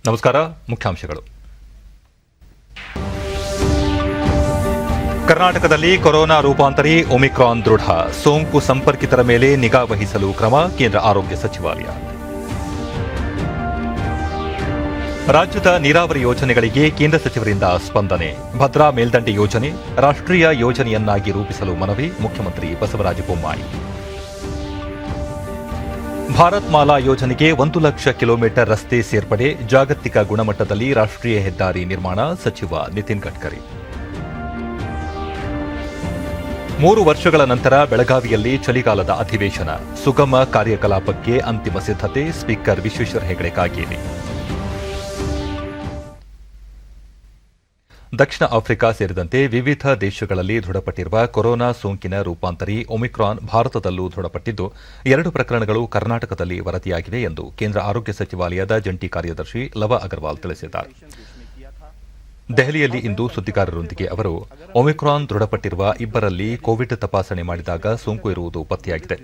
ನಮಸ್ಕಾರ. ಮುಖ್ಯಾಂಶಗಳು. ಕರ್ನಾಟಕದಲ್ಲಿ ಕೊರೋನಾ ರೂಪಾಂತರಿ ಒಮಿಕ್ರಾನ್ ದೃಢ. ಸೋಂಕು ಸಂಪರ್ಕಿತರ ಮೇಲೆ ನಿಗಾ ವಹಿಸಲು ಕ್ರಮ. ಕೇಂದ್ರ ಆರೋಗ್ಯ ಸಚಿವಾಲಯ. ರಾಜ್ಯದ ನೀರಾವರಿ ಯೋಜನೆಗಳಿಗೆ ಕೇಂದ್ರ ಸಚಿವರಿಂದ ಸ್ಪಂದನೆ. ಭದ್ರಾ ಮೇಲ್ದಂಡೆ ಯೋಜನೆ ರಾಷ್ಟ್ರೀಯ ಯೋಜನೆಯನ್ನಾಗಿ ರೂಪಿಸಲು ಮನವಿ. ಮುಖ್ಯಮಂತ್ರಿ ಬಸವರಾಜ ಬೊಮ್ಮಾಯಿ. ಭಾರತ್ ಮಾಲಾ ಯೋಜನೆಗೆ 1 ಲಕ್ಷ ಕಿಲೋಮೀಟರ್ ರಸ್ತೆ ಸೇರ್ಪಡೆ. ಜಾಗತಿಕ ಗುಣಮಟ್ಟದಲ್ಲಿ ರಾಷ್ಟ್ರೀಯ ಹೆದ್ದಾರಿ ನಿರ್ಮಾಣ. ಸಚಿವ ನಿತಿನ್ ಗಡ್ಕರಿ. 3 ವರ್ಷಗಳ ನಂತರ ಬೆಳಗಾವಿಯಲ್ಲಿ ಚಳಿಗಾಲದ ಅಧಿವೇಶನ. ಸುಗಮ ಕಾರ್ಯಕಲಾಪಕ್ಕೆ ಅಂತಿಮ ಸಿದ್ಧತೆ. ಸ್ಪೀಕರ್ ವಿಶ್ವೇಶ್ವರ ಹೆಗಡೆ ಕಾಗೇರಿ. ದಕ್ಷಿಣ ಆಫ್ರಿಕಾ ಸೇರಿದಂತೆ ವಿವಿಧ ದೇಶಗಳಲ್ಲಿ ದೃಢಪಟ್ಟಿರುವ ಕೊರೋನಾ ಸೋಂಕಿನ ರೂಪಾಂತರಿ ಒಮಿಕ್ರಾನ್ ಭಾರತದಲ್ಲೂ ದೃಢಪಟ್ಟಿದ್ದು 2 ಪ್ರಕರಣಗಳು ಕರ್ನಾಟಕದಲ್ಲಿ ವರದಿಯಾಗಿವೆ ಎಂದು ಕೇಂದ್ರ ಆರೋಗ್ಯ ಸಚಿವಾಲಯದ ಜಂಟಿ ಕಾರ್ಯದರ್ಶಿ ಲವ ಅಗರ್ವಾಲ್ ತಿಳಿಸಿದ್ದಾರೆ. ದೆಹಲಿಯಲ್ಲಿ ಇಂದು ಸುದ್ದಿಗಾರರೊಂದಿಗೆ ಅವರು ಒಮಿಕ್ರಾನ್ ದೃಢಪಟ್ಟಿರುವ ಇಬ್ಬರಲ್ಲಿ ಕೋವಿಡ್ ತಪಾಸಣೆ ಮಾಡಿದಾಗ ಸೋಂಕು ಇರುವುದು ಪತ್ತೆಯಾಗಿದೆ.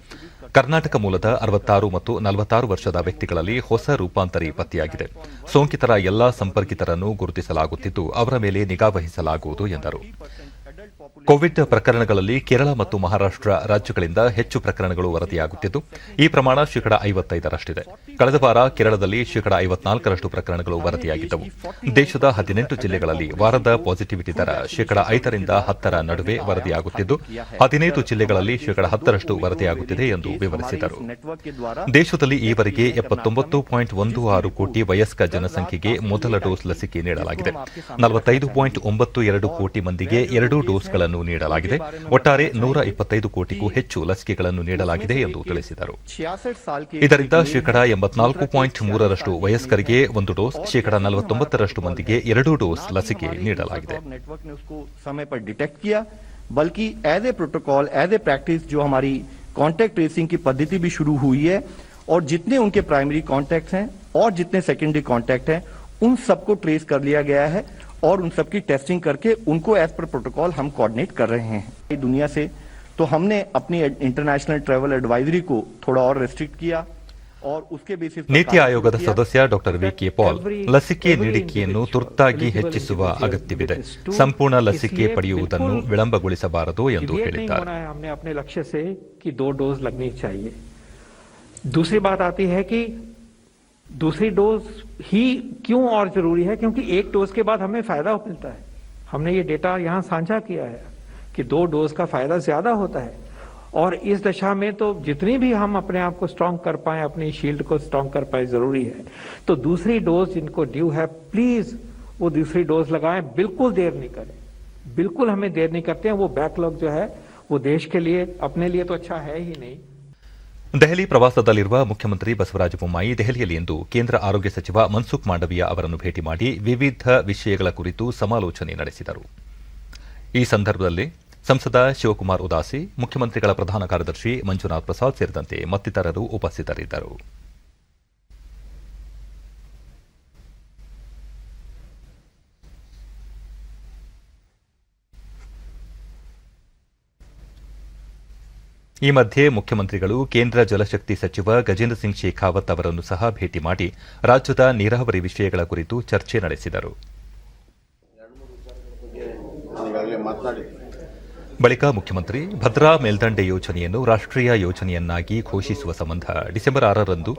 ಕರ್ನಾಟಕ ಮೂಲದ 66 ಮತ್ತು 46 ವರ್ಷದ ವ್ಯಕ್ತಿಗಳಲ್ಲಿ ಹೊಸ ರೂಪಾಂತರಿ ಪತ್ತೆಯಾಗಿದೆ. ಸೋಂಕಿತರ ಎಲ್ಲಾ ಸಂಪರ್ಕಿತರನ್ನು ಗುರುತಿಸಲಾಗುತ್ತಿದ್ದು ಅವರ ಮೇಲೆ ನಿಗಾ ವಹಿಸಲಾಗುವುದು ಎಂದರು. ಕೋವಿಡ್ ಪ್ರಕರಣಗಳಲ್ಲಿ ಕೇರಳ ಮತ್ತು ಮಹಾರಾಷ್ಟ್ರ ರಾಜ್ಯಗಳಿಂದ ಹೆಚ್ಚು ಪ್ರಕರಣಗಳು ವರದಿಯಾಗುತ್ತಿದ್ದು ಈ ಪ್ರಮಾಣ 55%ರಷ್ಟಿದೆ. ಕಳೆದ ವಾರ ಕೇರಳದಲ್ಲಿ 54% ಪ್ರಕರಣಗಳು ವರದಿಯಾಗಿದ್ದವು. ದೇಶದ 18 ಜಿಲ್ಲೆಗಳಲ್ಲಿ ವಾರದ ಪಾಸಿಟಿವಿಟಿ ದರ 5 ರಿಂದ 10 ನಡುವೆ ವರದಿಯಾಗುತ್ತಿದ್ದು 15 ಜಿಲ್ಲೆಗಳಲ್ಲಿ 10% ವರದಿಯಾಗುತ್ತಿದೆ ಎಂದು ವಿವರಿಸಿದರು. ದೇಶದಲ್ಲಿ ಈವರೆಗೆ 79.16 ಕೋಟಿ ವಯಸ್ಕ ಜನಸಂಖ್ಯೆಗೆ ಮೊದಲ ಡೋಸ್ ಲಸಿಕೆ ನೀಡಲಾಗಿದೆ. 45.92 ಕೋಟಿ ಮಂದಿಗೆ 2 ಡೋಸ್ಗಳನ್ನು ನೀಡಲಾಗಿದೆ. ಒಟ್ಟಾರೆ 125 ಕೋಟಿಗೂ ಹೆಚ್ಚು ಲಸಿಕೆಗಳನ್ನು ನೀಡಲಾಗಿದೆ ಎಂದು ತಿಳಿಸಿದರು. ಇದರಿಂದ 84.3% ವಯಸ್ಕರಿಗೆ 1 ಡೋಸ್, 49% ಮಂದಿಗೆ 2 ಡೋಸ್ ಲಸಿಕೆ ನೀಡಲಾಗಿದೆ. बल्कि as a protocol, as a practice जो हमारी कॉन्टैक्ट ट्रेसिंग की पद्धति भी शुरू हुई है और जितने उनके प्राइमरी कॉन्टैक्ट्स हैं और जितने सेकेंडरी कॉन्टैक्ट हैं उन सबको ट्रेस कर लिया गया है और उन सबकी टेस्टिंग करके उनको एज पर प्रोटोकॉल हम कोऑर्डिनेट कर रहे हैं दुनिया से. तो हमने अपनी इंटरनेशनल ट्रैवल एडवाइजरी को थोड़ा और रेस्ट्रिक्ट किया और उसके बेसिस ನೀತಿ ಆಯೋಗದ ಸದಸ್ಯ ಡಾ ವಿಕೆ ಪಾಲ್ ಲಸಿಕೆ ನೀಡಿಕೆಯನ್ನು ತುರ್ತಾಗಿ ಹೆಚ್ಚಿಸುವ ಅಗತ್ಯವಿದೆ. ಸಂಪೂರ್ಣ ಲಸಿಕೆ ಪಡೆಯುವುದನ್ನು ವಿಳಂಬಗೊಳಿಸಬಾರದು ಎಂದು ಹೇಳಿದ್ದಾರೆ. हमने अपने लक्ष्य से कि 2 डोज लगनी चाहिए. दूसरी बात आती है कि दूसरी डोज ही क्यों और जरूरी है, क्योंकि 1 डोज के बाद हमें फायदा मिलता है. हमने ये डेटा यहां साझा किया है कि 2 डोज का फायदा ज्यादा होता है और इस दशा में तो जितनी भी हम अपने आप को स्ट्रांग कर पाए, अपनी शील्ड को स्ट्रांग कर पाए जरूरी है. तो दूसरी डोज जिनको ड्यू है प्लीज वो दूसरी डोज लगाएं. बिल्कुल देर नहीं करें, बिल्कुल हमें देर नहीं करते हैं. वो बैकलॉग जो है वो देश के लिए, अपने लिए तो अच्छा है ही नहीं. ದೆಹಲಿ ಪ್ರವಾಸದಲ್ಲಿರುವ ಮುಖ್ಯಮಂತ್ರಿ ಬಸವರಾಜ ಬೊಮ್ಮಾಯಿ ದೆಹಲಿಯಲ್ಲಿ ಇಂದು ಕೇಂದ್ರ ಆರೋಗ್ಯ ಸಚಿವ ಮನ್ಸುಖ್ ಮಾಂಡವೀಯ ಅವರನ್ನು ಭೇಟಿ ಮಾಡಿ ವಿವಿಧ ವಿಷಯಗಳ ಕುರಿತು ಸಮಾಲೋಚನೆ ನಡೆಸಿದರು. ಈ ಸಂದರ್ಭದಲ್ಲಿ ಸಂಸದ ಶಿವಕುಮಾರ್ ಉದಾಸಿ, ಮುಖ್ಯಮಂತ್ರಿಗಳ ಪ್ರಧಾನ ಕಾರ್ಯದರ್ಶಿ ಮಂಜುನಾಥ್ ಪ್ರಸಾದ್ ಸೇರಿದಂತೆ ಮತ್ತಿತರರು ಉಪಸ್ಥಿತರಿದ್ದರು. ಈ ಮಧ್ಯೆ ಮುಖ್ಯಮಂತ್ರಿಗಳು ಕೇಂದ್ರ ಜಲಶಕ್ತಿ ಸಚಿವ ಗಜೇಂದ್ರ ಸಿಂಗ್ ಶೇಖಾವತ್ ಅವರನ್ನು ಸಹ ಭೇಟಿ ಮಾಡಿ ರಾಜ್ಯದ ನೀರಾವರಿ ವಿಷಯಗಳ ಕುರಿತು ಚರ್ಚೆ ನಡೆಸಿದರು. ಬಳಿಕ ಮುಖ್ಯಮಂತ್ರಿ ಭದ್ರಾ ಮೇಲ್ದಂಡೆ ಯೋಜನೆಯನ್ನು ರಾಷ್ಟ್ರೀಯ ಯೋಜನೆಯನ್ನಾಗಿ ಘೋಷಿಸುವ ಸಂಬಂಧ ಡಿಸೆಂಬರ್ 6ರಂದು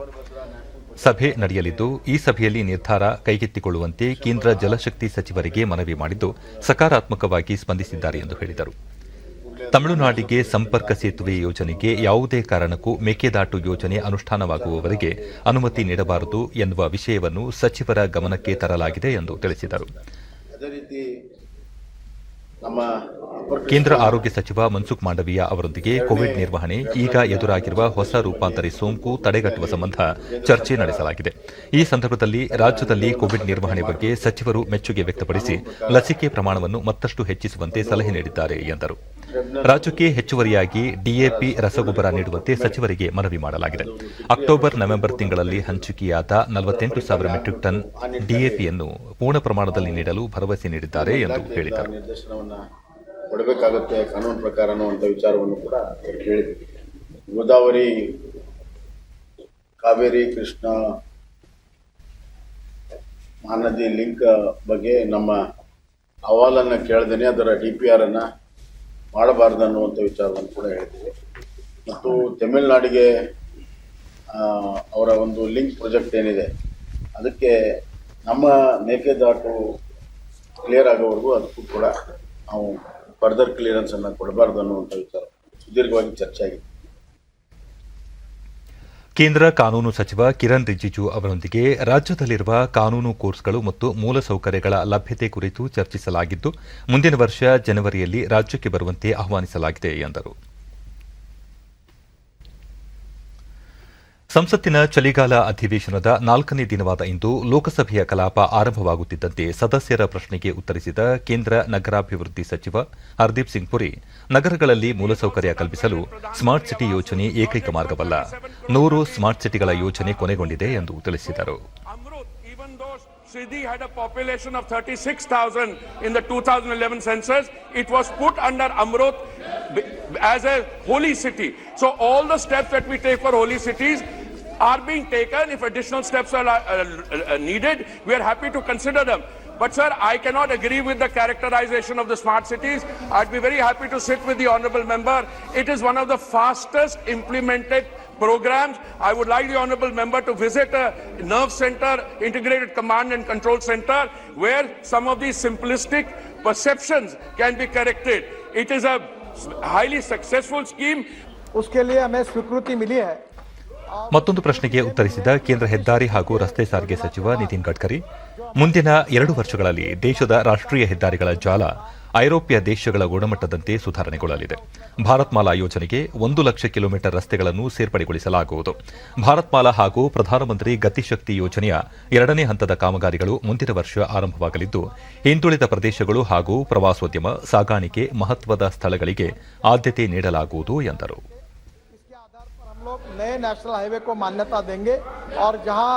ಸಭೆ ನಡೆಯಲಿದ್ದು ಈ ಸಭೆಯಲ್ಲಿ ನಿರ್ಧಾರ ಕೈಗೆತ್ತಿಕೊಳ್ಳುವಂತೆ ಕೇಂದ್ರ ಜಲಶಕ್ತಿ ಸಚಿವರಿಗೆ ಮನವಿ ಮಾಡಿದ್ದು ಸಕಾರಾತ್ಮಕವಾಗಿ ಸ್ಪಂದಿಸಿದ್ದಾರೆ ಎಂದು ಹೇಳಿದರು. ತಮಿಳುನಾಡಿಗೆ ಸಂಪರ್ಕ ಸೇತುವೆ ಯೋಜನೆಗೆ ಯಾವುದೇ ಕಾರಣಕ್ಕೂ ಮೇಕೆದಾಟು ಯೋಜನೆ ಅನುಷ್ಠಾನವಾಗುವವರೆಗೆ ಅನುಮತಿ ನೀಡಬಾರದು ಎನ್ನುವ ವಿಷಯವನ್ನು ಸಚಿವರ ಗಮನಕ್ಕೆ ತರಲಾಗಿದೆ ಎಂದು ತಿಳಿಸಿದರು. ಕೇಂದ್ರ ಆರೋಗ್ಯ ಸಚಿವ ಮನ್ಸುಖ್ ಮಾಂಡವೀಯ ಅವರೊಂದಿಗೆ ಕೋವಿಡ್ ನಿರ್ವಹಣೆ, ಈಗ ಎದುರಾಗಿರುವ ಹೊಸ ರೂಪಾಂತರಿ ಸೋಂಕು ತಡೆಗಟ್ಟುವ ಸಂಬಂಧ ಚರ್ಚೆ ನಡೆಸಲಾಗಿದೆ. ಈ ಸಂದರ್ಭದಲ್ಲಿ ರಾಜ್ಯದಲ್ಲಿ ಕೋವಿಡ್ ನಿರ್ವಹಣೆ ಬಗ್ಗೆ ಸಚಿವರು ಮೆಚ್ಚುಗೆ ವ್ಯಕ್ತಪಡಿಸಿ ಲಸಿಕೆ ಪ್ರಮಾಣವನ್ನು ಮತ್ತಷ್ಟು ಹೆಚ್ಚಿಸುವಂತೆ ಸಲಹೆ ನೀಡಿದ್ದಾರೆ ಎಂದರು. ರಾಜ್ಯಕ್ಕೆ ಹೆಚ್ಚುವರಿಯಾಗಿ ಡಿಎಪಿ ರಸಗೊಬ್ಬರ ನೀಡುವಂತೆ ಸಚಿವರಿಗೆ ಮನವಿ ಮಾಡಲಾಗಿದೆ. ಅಕ್ಟೋಬರ್ ನವೆಂಬರ್ ತಿಂಗಳಲ್ಲಿ ಹಂಚಿಕೆಯಾದ 48,000 ಮೆಟ್ರಿಕ್ ಟನ್ ಡಿಎಪಿಯನ್ನು ಪೂರ್ಣ ಪ್ರಮಾಣದಲ್ಲಿ ನೀಡಲು ಭರವಸೆ ನೀಡಿದ್ದಾರೆ ಎಂದು ಹೇಳಿದರು. ಕೊಡಬೇಕಾಗುತ್ತೆ ಕಾನೂನು ಪ್ರಕಾರ ಅನ್ನುವಂಥ ವಿಚಾರವನ್ನು ಕೂಡ ಹೇಳಿದ್ವಿ. ಗೋದಾವರಿ, ಕಾವೇರಿ, ಕೃಷ್ಣ ಮಹಾನದಿ ಲಿಂಕ್ ಬಗ್ಗೆ ನಮ್ಮ ಅಹವಾಲನ್ನು ಕೇಳ್ದೇನೆ ಅದರ DPR ಅನ್ನು ಮಾಡಬಾರ್ದು ಅನ್ನುವಂಥ ವಿಚಾರವನ್ನು ಕೂಡ ಹೇಳ್ತೀವಿ. ಮತ್ತು ತಮಿಳುನಾಡಿಗೆ ಅವರ ಒಂದು ಲಿಂಕ್ ಪ್ರಾಜೆಕ್ಟ್ ಏನಿದೆ ಅದಕ್ಕೆ ನಮ್ಮ ಮೇಕೆದಾಟು ಕ್ಲಿಯರ್ ಆಗೋವರೆಗೂ ಅದಕ್ಕೂ ಕೂಡ ನಾವು ಫರ್ದರ್ ಕ್ಲಿಯರೆನ್ಸನ್ನು ಕೊಡಬಾರ್ದು ಅನ್ನುವಂಥ ವಿಚಾರ ಸುದೀರ್ಘವಾಗಿ ಚರ್ಚೆ ಆಗಿದೆ. ಕೇಂದ್ರ ಕಾನೂನು ಸಚಿವ ಕಿರಣ್ ರಿಜಿಜು ಅವರೊಂದಿಗೆ ರಾಜ್ಯದಲ್ಲಿರುವ ಕಾನೂನು ಕೋರ್ಸ್ಗಳು ಮತ್ತು ಮೂಲಸೌಕರ್ಯಗಳ ಲಭ್ಯತೆ ಕುರಿತು ಚರ್ಚಿಸಲಾಗಿದ್ದು, ಮುಂದಿನ ವರ್ಷ ಜನವರಿಯಲ್ಲಿ ರಾಜ್ಯಕ್ಕೆ ಬರುವಂತೆ ಆಹ್ವಾನಿಸಲಾಗಿದೆ ಎಂದರು. ಸಂಸತ್ತಿನ ಚಳಿಗಾಲ ಅಧಿವೇಶನದ 4ನೇ ದಿನವಾದ ಇಂದು ಲೋಕಸಭೆಯ ಕಲಾಪ ಆರಂಭವಾಗುತ್ತಿದ್ದಂತೆ ಸದಸ್ಯರ ಪ್ರಶ್ನೆಗೆ ಉತ್ತರಿಸಿದ ಕೇಂದ್ರ ನಗರಾಭಿವೃದ್ಧಿ ಸಚಿವ ಹರ್ದೀಪ್ ಸಿಂಗ್ ಪುರಿ, ನಗರಗಳಲ್ಲಿ ಮೂಲಸೌಕರ್ಯ ಕಲ್ಪಿಸಲು ಸ್ಮಾರ್ಟ್ ಸಿಟಿ ಯೋಜನೆ ಏಕೈಕ ಮಾರ್ಗವಲ್ಲ, 100 ಸ್ಮಾರ್ಟ್ ಸಿಟಿಗಳ ಯೋಜನೆ ಕೊನೆಗೊಂಡಿದೆ ಎಂದು ತಿಳಿಸಿದರು. Sridhi had a population of 36,000 in the 2011 census. It was put under Amrut as a holy city. So all the steps that we take for holy cities are being taken. If additional steps are needed, we are happy to consider them. But sir, I cannot agree with the characterization of the smart cities. I'd be very happy to sit with the honourable member. It is one of the fastest implemented programs. I would like the honourable member to visit a nerve center, integrated command and control center, where some of these simplistic perceptions can be corrected. It is a highly successful scheme. उसके लिए हमें स्वीकृति मिली है. ಮತ್ತೊಂದು ಪ್ರಶ್ನೆಗೆ ಉತ್ತರಿಸಿದ ಕೇಂದ್ರ ಹೆದ್ದಾರಿ ಹಾಗೂ ರಸ್ತೆ ಸಾರಿಗೆ ಸಚಿವ ನಿತಿನ್ ಗಡ್ಕರಿ, ಮುಂದಿನ 2 ವರ್ಷಗಳಲ್ಲಿ ದೇಶದ ರಾಷ್ಟ್ರೀಯ ಹೆದ್ದಾರಿಗಳ ಜಾಲ ಐರೋಪ್ಯ ದೇಶಗಳ ಗುಣಮಟ್ಟದಂತೆ ಸುಧಾರಣೆಗೊಳ್ಳಲಿದೆ. ಭಾರತ್ ಮಾಲಾ ಯೋಜನೆಗೆ 1 ಲಕ್ಷ ಕಿಲೋಮೀಟರ್ ರಸ್ತೆಗಳನ್ನು ಸೇರ್ಪಡೆಗೊಳಿಸಲಾಗುವುದು. ಭಾರತ್ ಮಾಲಾ ಹಾಗೂ ಪ್ರಧಾನಮಂತ್ರಿ ಗತಿಶಕ್ತಿ ಯೋಜನೆಯ 2ನೇ ಹಂತದ ಕಾಮಗಾರಿಗಳು ಮುಂದಿನ ವರ್ಷ ಆರಂಭವಾಗಲಿದ್ದು, ಹಿಂದುಳಿದ ಪ್ರದೇಶಗಳು ಹಾಗೂ ಪ್ರವಾಸೋದ್ಯಮ, ಸಾಗಾಣಿಕೆ ಮಹತ್ವದ ಸ್ಥಳಗಳಿಗೆ ಆದ್ಯತೆ ನೀಡಲಾಗುವುದು ಎಂದರು. नए नेशनल हाईवे को मान्यता देंगे और जहां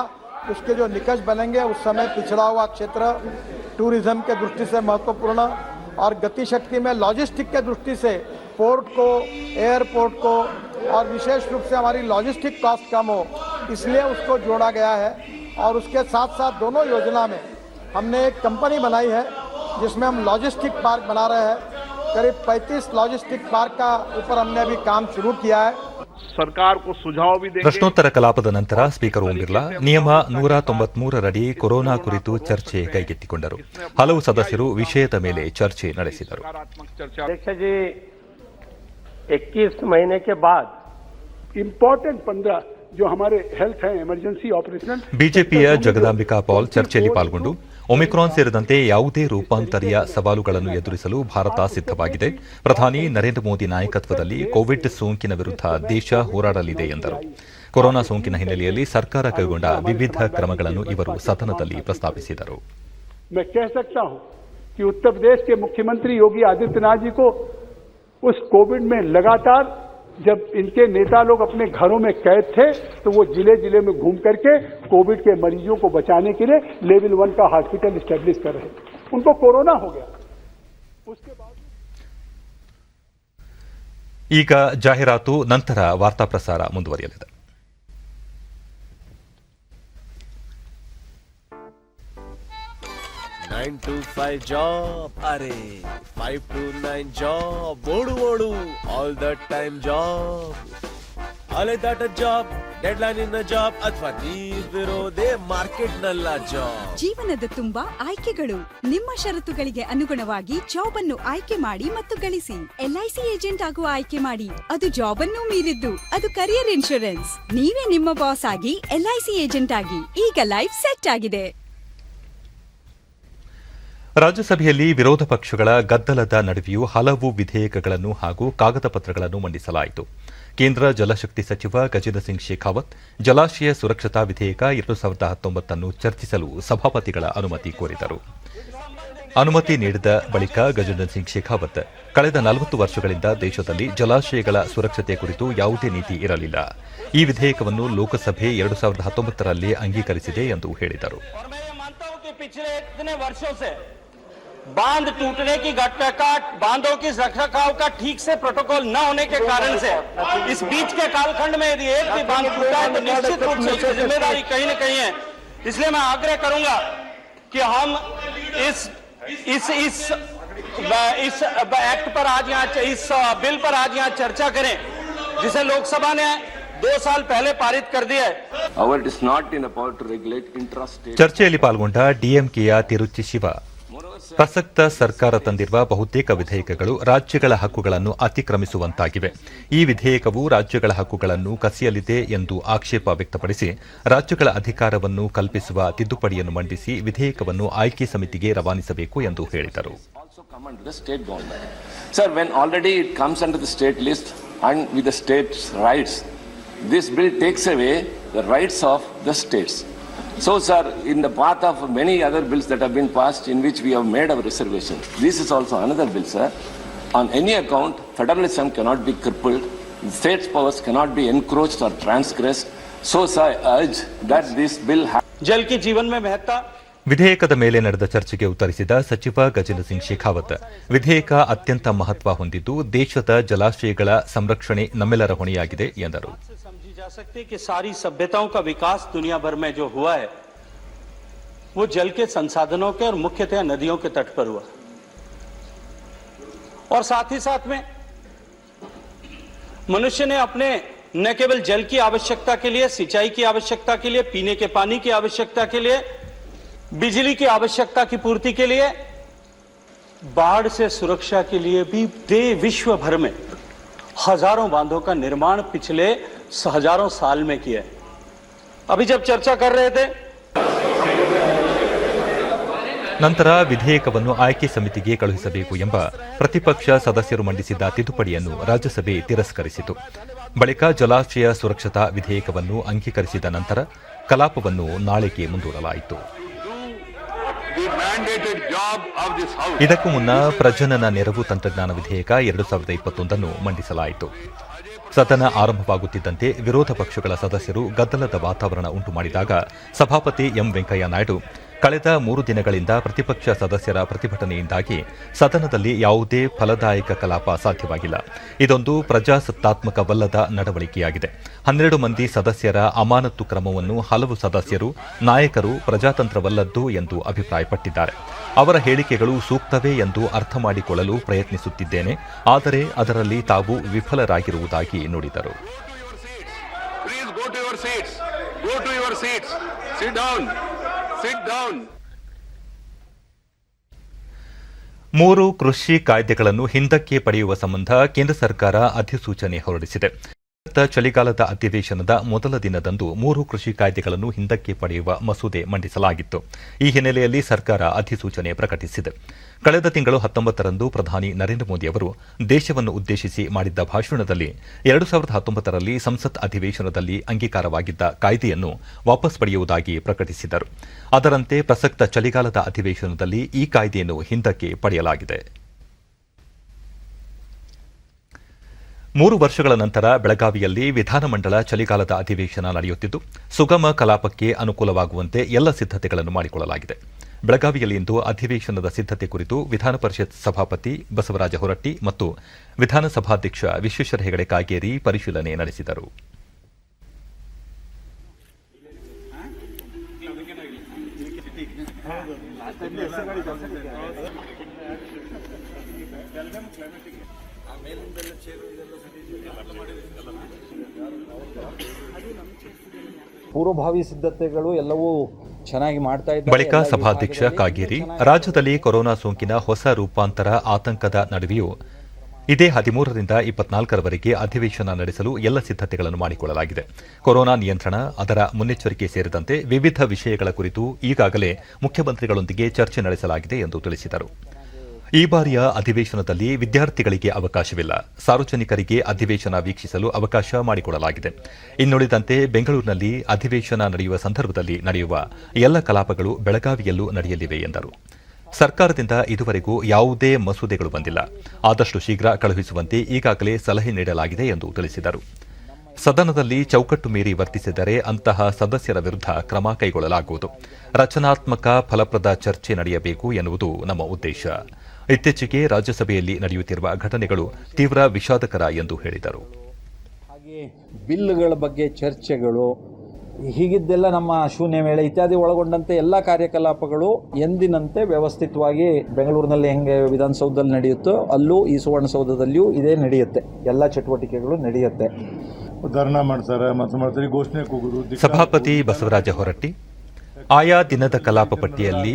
उसके जो निकष बनेंगे उस समय पिछड़ा हुआ क्षेत्र टूरिज्म के दृष्टि से महत्वपूर्ण और गति शक्ति में लॉजिस्टिक के दृष्टि से पोर्ट को, एयरपोर्ट को और विशेष रूप से हमारी लॉजिस्टिक कॉस्ट कम हो, इसलिए उसको जोड़ा गया है. और उसके साथ साथ दोनों योजना में हमने एक कंपनी बनाई है जिसमें हम लॉजिस्टिक पार्क बना रहे हैं. करीब 35 लॉजिस्टिक पार्क का ऊपर हमने अभी काम शुरू किया है. सरकार को सुझाव भी देंगे. ಪ್ರಶ್ನೋತ್ತರ ಕಲಾಪದ ನಂತರ ಸ್ಪೀಕರ್ ಓಂ ಬಿರ್ಲಾ ನಿಯಮ 193ರಡಿ ಕೊರೋನಾ ಕುರಿತು ಚರ್ಚೆ ಕೈಗೆತ್ತಿಕೊಂಡರು. ಹಲವು ಸದಸ್ಯರು ವಿಷಯದ ಮೇಲೆ ಚರ್ಚೆ ನಡೆಸಿದರು. देखिए जी, 21 महीने के बाद इम्पोर्टेंट 15 जो हमारे हेल्थ है इमरजेंसी ऑपरेशन. ಬಿಜೆಪಿಯ ಜಗದಾಂಬಿಕಾ ಪಾಲ್ ಚರ್ಚೆಯಲ್ಲಿ ಪಾಲ್ಗೊಂಡು ಒಮಿಕ್ರಾನ್ ಸೇರಿದಂತೆ ಯಾವುದೇ ರೂಪಾಂತರಿಯ ಸವಾಲುಗಳನ್ನು ಎದುರಿಸಲು ಭಾರತ ಸಿದ್ಧವಾಗಿದೆ. ಪ್ರಧಾನಿ ನರೇಂದ್ರ ಮೋದಿ ನಾಯಕತ್ವದಲ್ಲಿ ಕೋವಿಡ್ ಸೋಂಕಿನ ವಿರುದ್ಧ ದೇಶ ಹೋರಾಡಲಿದೆ ಎಂದರು. ಕೊರೋನಾ ಸೋಂಕಿನ ಹಿನ್ನೆಲೆಯಲ್ಲಿ ಸರ್ಕಾರ ಕೈಗೊಂಡ ವಿವಿಧ ಕ್ರಮಗಳನ್ನು ಇವರು ಸದನದಲ್ಲಿ ಪ್ರಸ್ತಾಪಿಸಿದರು. मैं कह सकता हूं कि उत्तर प्रदेश के मुख्यमंत्री योगी आदित्यनाथ जी को उस कोविड में लगातार, जब इनके नेता लोग अपने घरों में कैद थे, तो वो जिले जिले में घूम करके कोविड के मरीजों को बचाने के लिए लेवल 1 का हॉस्पिटल स्टैब्लिश कर रहे हैं. उनको कोरोना हो गया. उसके बाद ಈಗ ಜಾಹೀರಾತು, ನಂತರ ವಾರ್ತಾ ಪ್ರಸಾರ ಮುಂದುವರಿಯಲಿದೆ. 9 to 5 job, अरे 5 to 9 job, ಓಡು all the time job. ಅಲೆದಾಟ ಜಾಬ್, ಡೆಡ್ಲೈನ್ ಇನ್ ಜಾಬ್ ಅಥವಾ ನೀವಿರೋದೇ ಮಾರ್ಕೆಟ್ ನಲ್ಲ ಜಾಬ್. ಜೀವನದ ತುಂಬಾ ಆಯ್ಕೆಗಳು. ನಿಮ್ಮ ಷರತ್ತುಗಳಿಗೆ ಅನುಗುಣವಾಗಿ ಜಾಬ್ ಅನ್ನು ಆಯ್ಕೆ ಮಾಡಿ ಮತ್ತು ಗಳಿಸಿ. LIC ಏಜೆಂಟ್ ಆಗುವ ಆಯ್ಕೆ ಮಾಡಿ. ಅದು ಜಾಬ್ ಅನ್ನು ಮೀರಿದ್ದು, ಅದು ಕರಿಯರ್ ಇನ್ಶೂರೆನ್ಸ್. ನೀವೇ ನಿಮ್ಮ ಬಾಸ್ ಆಗಿ LIC ಏಜೆಂಟ್ ಆಗಿ. ಈಗ ಲೈಫ್ ಸೆಟ್ ಆಗಿದೆ. ರಾಜ್ಯಸಭೆಯಲ್ಲಿ ವಿರೋಧ ಪಕ್ಷಗಳ ಗದ್ದಲದ ನಡುವೆಯೂ ಹಲವು ವಿಧೇಯಕಗಳನ್ನು ಹಾಗೂ ಕಾಗದ ಪತ್ರಗಳನ್ನು ಮಂಡಿಸಲಾಯಿತು. ಕೇಂದ್ರ ಜಲಶಕ್ತಿ ಸಚಿವ ಗಜೇಂದ್ರ ಸಿಂಗ್ ಶೇಖಾವತ್ ಜಲಾಶಯ ಸುರಕ್ಷತಾ ವಿಧೇಯಕ 2019 ಚರ್ಚಿಸಲು ಸಭಾಪತಿಗಳ ಅನುಮತಿ ಕೋರಿದರು. ಅನುಮತಿ ನೀಡಿದ ಬಳಿಕ ಗಜೇಂದ್ರ ಸಿಂಗ್ ಶೇಖಾವತ್, ಕಳೆದ 40 ವರ್ಷಗಳಿಂದ ದೇಶದಲ್ಲಿ ಜಲಾಶಯಗಳ ಸುರಕ್ಷತೆ ಕುರಿತು ಯಾವುದೇ ನೀತಿ ಇರಲಿಲ್ಲ. ಈ ವಿಧೇಯಕವನ್ನು ಲೋಕಸಭೆ 2019 ಅಂಗೀಕರಿಸಿದೆ ಎಂದು ಹೇಳಿದರು. बांध टूटने की घटना, बांधों की रखरखाव का ठीक से प्रोटोकॉल न होने के कारण से इस बीच के कालखंड में यदि एक भी बांध टूटा है तो निश्चित रूप से उसकी जिम्मेदारी कहीं न कहीं है. इसलिए मैं आग्रह करूंगा कि हम इस एक्ट पर आज यहाँ, इस बिल पर आज यहाँ चर्चा करें, जिसे लोकसभा ने 2 साल पहले पारित कर दिया है। ಚರ್ಚೆಯಲ್ಲಿ ಪಾಲ್ಗೊಂಡ ಡಿಎಂಕೆಯ ತಿರುಚಿ ಶಿವ, ಪ್ರಸಕ್ತ ಸರ್ಕಾರ ತಂದಿರುವ ಬಹುತೇಕ ವಿಧೇಯಕಗಳು ರಾಜ್ಯಗಳ ಹಕ್ಕುಗಳನ್ನು ಅತಿಕ್ರಮಿಸುವಂತಾಗಿವೆ. ಈ ವಿಧೇಯಕವು ರಾಜ್ಯಗಳ ಹಕ್ಕುಗಳನ್ನು ಕಸಿಯಲಿದೆ ಎಂದು ಆಕ್ಷೇಪ ವ್ಯಕ್ತಪಡಿಸಿ ರಾಜ್ಯಗಳ ಅಧಿಕಾರವನ್ನು ಕಲ್ಪಿಸುವ ತಿದ್ದುಪಡಿಯನ್ನು ಮಂಡಿಸಿ ವಿಧೇಯಕವನ್ನು ಆಯ್ಕೆ ಸಮಿತಿಗೆ ರವಾನಿಸಬೇಕು ಎಂದು ಹೇಳಿದರು. Sir, when already it comes under the state list and with the state's rights, this bill takes away the rights of the states. So, sir, in the path of many other bills that have been passed in which we have made our reservation, this is also another bill, sir. On any account, federalism cannot be crippled, states' powers cannot be encroached or transgressed. So, sir, I urge that this bill जल की जीवन में महत्ता. ವಿಧೇಯಕದ ಮೇಲೆ ನಡೆದ ಚರ್ಚೆಗೆ ಉತ್ತರಿಸಿದ ಸಚಿವ ಗಜೇಂದ್ರ ಸಿಂಗ್ ಶೇಖಾವತ್, ವಿಧೇಯಕ ಅತ್ಯಂತ ಮಹತ್ವ ಹೊಂದಿದ್ದು ದೇಶದ ಜಲಾಶಯಗಳ ಸಂರಕ್ಷಣೆ ನಮ್ಮೆಲ್ಲರ ಹೊಣೆಯಾಗಿದೆ ಎಂದರು. समझी जा सकती है कि सारी सभ्यताओं का विकास दुनिया भर में जो हुआ है वो जल के संसाधनों के और मुख्यतः नदियों के तट पर हुआ, और साथ ही साथ में मनुष्य ने अपने न केवल जल की आवश्यकता के लिए, सिंचाई की आवश्यकता के लिए, पीने के पानी की आवश्यकता के लिए, बिजली की आवश्यकता की पूर्ति के लिए, बाढ़ से सुरक्षा के लिए भी विश्व भर में हजारों बांधों का निर्माण पिछले हजारों साल में किया है. अभी जब चर्चा कर रहे थे, ನಂತರ ವಿಧೇಯಕವನ್ನು ಆಯ್ಕೆ ಸಮಿತಿಗೆ ಕಳುಹಿಸಬೇಕು ಎಂಬ ಪ್ರತಿಪಕ್ಷ ಸದಸ್ಯರು ಮಂಡಿಸಿದ್ದ ತಿದ್ದುಪಡಿಯನ್ನು ರಾಜ್ಯಸಭೆ ತಿರಸ್ಕರಿಸಿತು. ಬಳಿಕ ಜಲಾಶಯ ಸುರಕ್ಷತಾ ವಿಧೇಯಕವನ್ನು ಅಂಗೀಕರಿಸಿದ ನಂತರ ಕಲಾಪವನ್ನು ನಾಳೆಗೆ ಮುಂದೂಡಲಾಯಿತು. ಇದಕ್ಕೂ ಮುನ್ನ ಪ್ರಜನನ ನೆರವು ತಂತ್ರಜ್ಞಾನ ವಿಧೇಯಕ 2021 ಮಂಡಿಸಲಾಯಿತು. ಸದನ ಆರಂಭವಾಗುತ್ತಿದ್ದಂತೆ ವಿರೋಧ ಪಕ್ಷಗಳ ಸದಸ್ಯರು ಗದ್ದಲದ ವಾತಾವರಣ ಉಂಟು ಮಾಡಿದಾಗ ಸಭಾಪತಿ ಎಂ ವೆಂಕಯ್ಯ ನಾಯ್ಡು, ಕಳೆದ 3 ದಿನಗಳಿಂದ ಪ್ರತಿಪಕ್ಷ ಸದಸ್ಯರ ಪ್ರತಿಭಟನೆಯಿಂದಾಗಿ ಸದನದಲ್ಲಿ ಯಾವುದೇ ಫಲದಾಯಕ ಕಲಾಪ ಸಾಧ್ಯವಾಗಿಲ್ಲ. ಇದೊಂದು ಪ್ರಜಾಸತ್ತಾತ್ಮಕವಲ್ಲದ ನಡವಳಿಕೆಯಾಗಿದೆ. 12 ಮಂದಿ ಸದಸ್ಯರ ಅಮಾನತು ಕ್ರಮವನ್ನು ಹಲವು ಸದಸ್ಯರು, ನಾಯಕರು ಪ್ರಜಾತಂತ್ರವಲ್ಲದ್ದು ಎಂದು ಅಭಿಪ್ರಾಯಪಟ್ಟಿದ್ದಾರೆ. ಅವರ ಹೇಳಿಕೆಗಳು ಸೂಕ್ತವೇ ಎಂದು ಅರ್ಥ ಮಾಡಿಕೊಳ್ಳಲು ಪ್ರಯತ್ನಿಸುತ್ತಿದ್ದೇನೆ, ಆದರೆ ಅದರಲ್ಲಿ ತಾವು ವಿಫಲರಾಗಿರುವುದಾಗಿ ನುಡಿದರು. ಮೂರು ಕೃಷಿ ಕಾಯ್ದೆಗಳನ್ನು ಹಿಂದಕ್ಕೆ ಪಡೆಯುವ ಸಂಬಂಧ ಕೇಂದ್ರ ಸರ್ಕಾರ ಅಧಿಸೂಚನೆ ಹೊರಡಿಸಿದೆ. ಚಳಿಗಾಲದ ಅಧಿವೇಶನದ ಮೊದಲ ದಿನದಂದು 3 ಕೃಷಿ ಕಾಯ್ದೆಗಳನ್ನು ಹಿಂದಕ್ಕೆ ಪಡೆಯುವ ಮಸೂದೆ ಮಂಡಿಸಲಾಗಿತ್ತು. ಈ ಹಿನ್ನೆಲೆಯಲ್ಲಿ ಸರ್ಕಾರ ಅಧಿಸೂಚನೆ ಪ್ರಕಟಿಸಿದೆ. ಕಳೆದ ತಿಂಗಳು 19ರಂದು ಪ್ರಧಾನಿ ನರೇಂದ್ರ ಮೋದಿ ಅವರು ದೇಶವನ್ನು ಉದ್ದೇಶಿಸಿ ಮಾಡಿದ್ದ ಭಾಷಣದಲ್ಲಿ 2019ರಲ್ಲಿ ಸಂಸತ್ ಅಧಿವೇಶನದಲ್ಲಿ ಅಂಗೀಕಾರವಾಗಿದ್ದ ಕಾಯ್ದೆಯನ್ನು ವಾಪಸ್ ಪಡೆಯುವುದಾಗಿ ಪ್ರಕಟಿಸಿದರು. ಅದರಂತೆ ಪ್ರಸಕ್ತ ಚಳಿಗಾಲದ ಅಧಿವೇಶನದಲ್ಲಿ ಈ ಕಾಯ್ದೆಯನ್ನು ಹಿಂದಕ್ಕೆ ಪಡೆಯಲಾಗಿದೆ. 3 ವರ್ಷಗಳ ನಂತರ ಬೆಳಗಾವಿಯಲ್ಲಿ ವಿಧಾನಮಂಡಲ ಚಳಿಗಾಲದ ಅಧಿವೇಶನ ನಡೆಯುತ್ತಿದ್ದು, ಸುಗಮ ಕಲಾಪಕ್ಕೆ ಅನುಕೂಲವಾಗುವಂತೆ ಎಲ್ಲ ಸಿದ್ದತೆಗಳನ್ನು ಮಾಡಿಕೊಳ್ಳಲಾಗಿದೆ. ಬೆಳಗಾವಿಯಲ್ಲಿಂದು ಅಧಿವೇಶನದ ಸಿದ್ದತೆ ಕುರಿತು ವಿಧಾನ ಪರಿಷತ್ ಸಭಾಪತಿ ಬಸವರಾಜ ಹೊರಟ್ಟಿ ಮತ್ತು ವಿಧಾನಸಭಾಧ್ಯಕ್ಷ ವಿಶ್ವೇಶ್ವರ ಹೆಗಡೆ ಕಾಗೇರಿ ಪರಿಶೀಲನೆ ನಡೆಸಿದರು. ಪೂರ್ವಭಾವಿ ಸಿದ್ಧತೆಗಳು ಎಲ್ಲವೂ ಚೆನ್ನಾಗಿ ಮಾಡ್ತಾ ಇದ್ದಾರೆ. ಬಳಿಕ ಸಭಾಧ್ಯಕ್ಷ ಕಾಗೇರಿ, ರಾಜ್ಯದಲ್ಲಿ ಕೊರೋನಾ ಸೋಂಕಿನ ಹೊಸ ರೂಪಾಂತರ ಆತಂಕದ ನಡುವೆಯೂ ಇದೇ 13ರಿಂದ 24ರವರೆಗೆ ಅಧಿವೇಶನ ನಡೆಸಲು ಎಲ್ಲ ಸಿದ್ದತೆಗಳನ್ನು ಮಾಡಿಕೊಳ್ಳಲಾಗಿದೆ. ಕೊರೋನಾ ನಿಯಂತ್ರಣ, ಅದರ ಮುನ್ನೆಚ್ಚರಿಕೆ ಸೇರಿದಂತೆ ವಿವಿಧ ವಿಷಯಗಳ ಕುರಿತು ಈಗಾಗಲೇ ಮುಖ್ಯಮಂತ್ರಿಗಳೊಂದಿಗೆ ಚರ್ಚೆ ನಡೆಸಲಾಗಿದೆ ಎಂದು ತಿಳಿಸಿದರು. ಈ ಬಾರಿಯ ಅಧಿವೇಶನದಲ್ಲಿ ವಿದ್ಯಾರ್ಥಿಗಳಿಗೆ ಅವಕಾಶವಿಲ್ಲ. ಸಾರ್ವಜನಿಕರಿಗೆ ಅಧಿವೇಶನ ವೀಕ್ಷಿಸಲು ಅವಕಾಶ ಮಾಡಿಕೊಡಲಾಗಿದೆ. ಇನ್ನುಳಿದಂತೆ ಬೆಂಗಳೂರಿನಲ್ಲಿ ಅಧಿವೇಶನ ನಡೆಯುವ ಸಂದರ್ಭದಲ್ಲಿ ನಡೆಯುವ ಎಲ್ಲ ಕಲಾಪಗಳು ಬೆಳಗಾವಿಯಲ್ಲೂ ನಡೆಯಲಿವೆ ಎಂದರು. ಸರ್ಕಾರದಿಂದ ಇದುವರೆಗೂ ಯಾವುದೇ ಮಸೂದೆಗಳು ಬಂದಿಲ್ಲ. ಆದಷ್ಟು ಶೀಘ್ರ ಕಳುಹಿಸುವಂತೆ ಈಗಾಗಲೇ ಸಲಹೆ ನೀಡಲಾಗಿದೆ ಎಂದು ತಿಳಿಸಿದರು. ಸದನದಲ್ಲಿ ಚೌಕಟ್ಟು ಮೀರಿ ವರ್ತಿಸಿದರೆ ಅಂತಹ ಸದಸ್ಯರ ವಿರುದ್ಧ ಕ್ರಮ ಕೈಗೊಳ್ಳಲಾಗುವುದು. ರಚನಾತ್ಮಕ ಫಲಪ್ರದ ಚರ್ಚೆ ನಡೆಯಬೇಕು ಎನ್ನುವುದು ನಮ್ಮ ಉದ್ದೇಶ. ಇತ್ತೀಚೆಗೆ ರಾಜ್ಯಸಭೆಯಲ್ಲಿ ನಡೆಯುತ್ತಿರುವ ಘಟನೆಗಳು ತೀವ್ರ ವಿಷಾದಕರ ಎಂದು ಹೇಳಿದರು. ಹಾಗೆ ಬಿಲ್ಗಳ ಬಗ್ಗೆ ಚರ್ಚೆಗಳು ಹೀಗಿದ್ದೆಲ್ಲ ನಮ್ಮ ಶೂನ್ಯ ವೇಳೆ ಇತ್ಯಾದಿ ಒಳಗೊಂಡಂತೆ ಎಲ್ಲ ಕಾರ್ಯಕಲಾಪಗಳು ಎಂದಿನಂತೆ ವ್ಯವಸ್ಥಿತವಾಗಿ ಬೆಂಗಳೂರಿನಲ್ಲಿ ಹೆಂಗೆ ವಿಧಾನಸೌಧದಲ್ಲಿ ನಡೆಯುತ್ತೋ ಅಲ್ಲೂ ಈ ಸುವರ್ಣಸೌಧದಲ್ಲಿಯೂ ಇದೇ ನಡೆಯುತ್ತೆ, ಎಲ್ಲ ಚಟುವಟಿಕೆಗಳು ನಡೆಯುತ್ತೆ. ಧರ್ನಾ ಮಾಡ್ತಾರೆ, ಮತ್ತು ಮಾಡ್ತಾರೆ, ಘೋಷಣೆ ಕೂಗುದು. ಸಭಾಪತಿ ಬಸವರಾಜ ಹೊರಟ್ಟಿ, ಆಯಾ ದಿನದ ಕಲಾಪ ಪಟ್ಟಿಯಲ್ಲಿ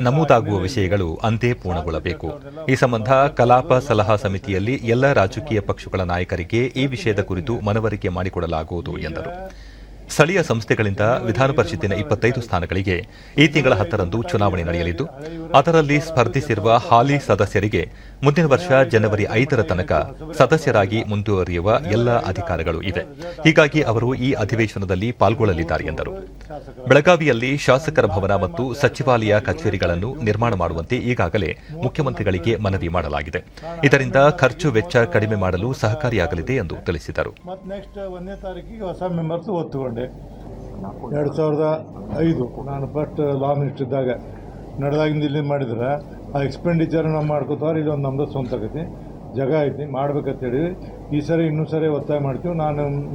ನಮೂದಾಗುವ ವಿಷಯಗಳು ಅಂದೇ ಪೂರ್ಣಗೊಳ್ಳಬೇಕು. ಈ ಸಂಬಂಧ ಕಲಾಪ ಸಲಹಾ ಸಮಿತಿಯಲ್ಲಿ ಎಲ್ಲ ರಾಜಕೀಯ ಪಕ್ಷಗಳ ನಾಯಕರಿಗೆ ಈ ವಿಷಯದ ಕುರಿತು ಮನವರಿಕೆ ಮಾಡಿಕೊಡಲಾಗುವುದು ಎಂದರು. ಸ್ಥಳೀಯ ಸಂಸ್ಥೆಗಳಿಂದ ವಿಧಾನ ಪರಿಷತ್ತಿನ 25 ಸ್ಥಾನಗಳಿಗೆ ಈ ತಿಂಗಳ 10ರಂದು ಚುನಾವಣೆ ನಡೆಯಲಿದ್ದು, ಅದರಲ್ಲಿ ಸ್ಪರ್ಧಿಸಿರುವ ಹಾಲಿ ಸದಸ್ಯರಿಗೆ ಮುಂದಿನ ವರ್ಷ ಜನವರಿ 5ರ ತನಕ ಸದಸ್ಯರಾಗಿ ಮುಂದುವರಿಯುವ ಎಲ್ಲ ಅಧಿಕಾರಗಳು ಇವೆ. ಹೀಗಾಗಿ ಅವರು ಈ ಅಧಿವೇಶನದಲ್ಲಿ ಪಾಲ್ಗೊಳ್ಳಲಿದ್ದಾರೆ ಎಂದರು. ಬೆಳಗಾವಿಯಲ್ಲಿ ಶಾಸಕರ ಭವನ ಮತ್ತು ಸಚಿವಾಲಯ ಕಚೇರಿಗಳನ್ನು ನಿರ್ಮಾಣ ಮಾಡುವಂತೆ ಈಗಾಗಲೇ ಮುಖ್ಯಮಂತ್ರಿಗಳಿಗೆ ಮನವಿ ಮಾಡಲಾಗಿದೆ. ಇದರಿಂದ ಖರ್ಚು ವೆಚ್ಚ ಕಡಿಮೆ ಮಾಡಲು ಸಹಕಾರಿಯಾಗಲಿದೆ ಎಂದು ತಿಳಿಸಿದರು. ನೆಕ್ಸ್ಟ್ 1ನೇ ತಾರೀಕಿಗೆ ಹೊಸ ಮೆಂಬರ್ಸ್ ಒತ್ತುಕೊಂಡೆ 2005 ನಾನು ಫಸ್ಟ್ ಲಾ ಮಿನಿಸ್ಟರ್ ಇದ್ದಾಗ ನಡೆದಾಗಿಂದ ಇಲ್ಲಿ ಮಾಡಿದ್ರೆ ಆ ಎಕ್ಸ್ಪೆಂಡಿಚರ್ ನಾವು ಮಾಡ್ಕೋತಾರೆ. ಇಲ್ಲಿ ಒಂದು ನಮ್ಮದು ಸ್ವಂತ ಆಗೈತಿ, ಜಾಗ ಐತಿ, ಮಾಡ್ಬೇಕಂತೇಳಿ ಈ ಸರಿ ಇನ್ನೂ ಸರಿ ಒತ್ತಾಯ ಮಾಡ್ತೀವಿ.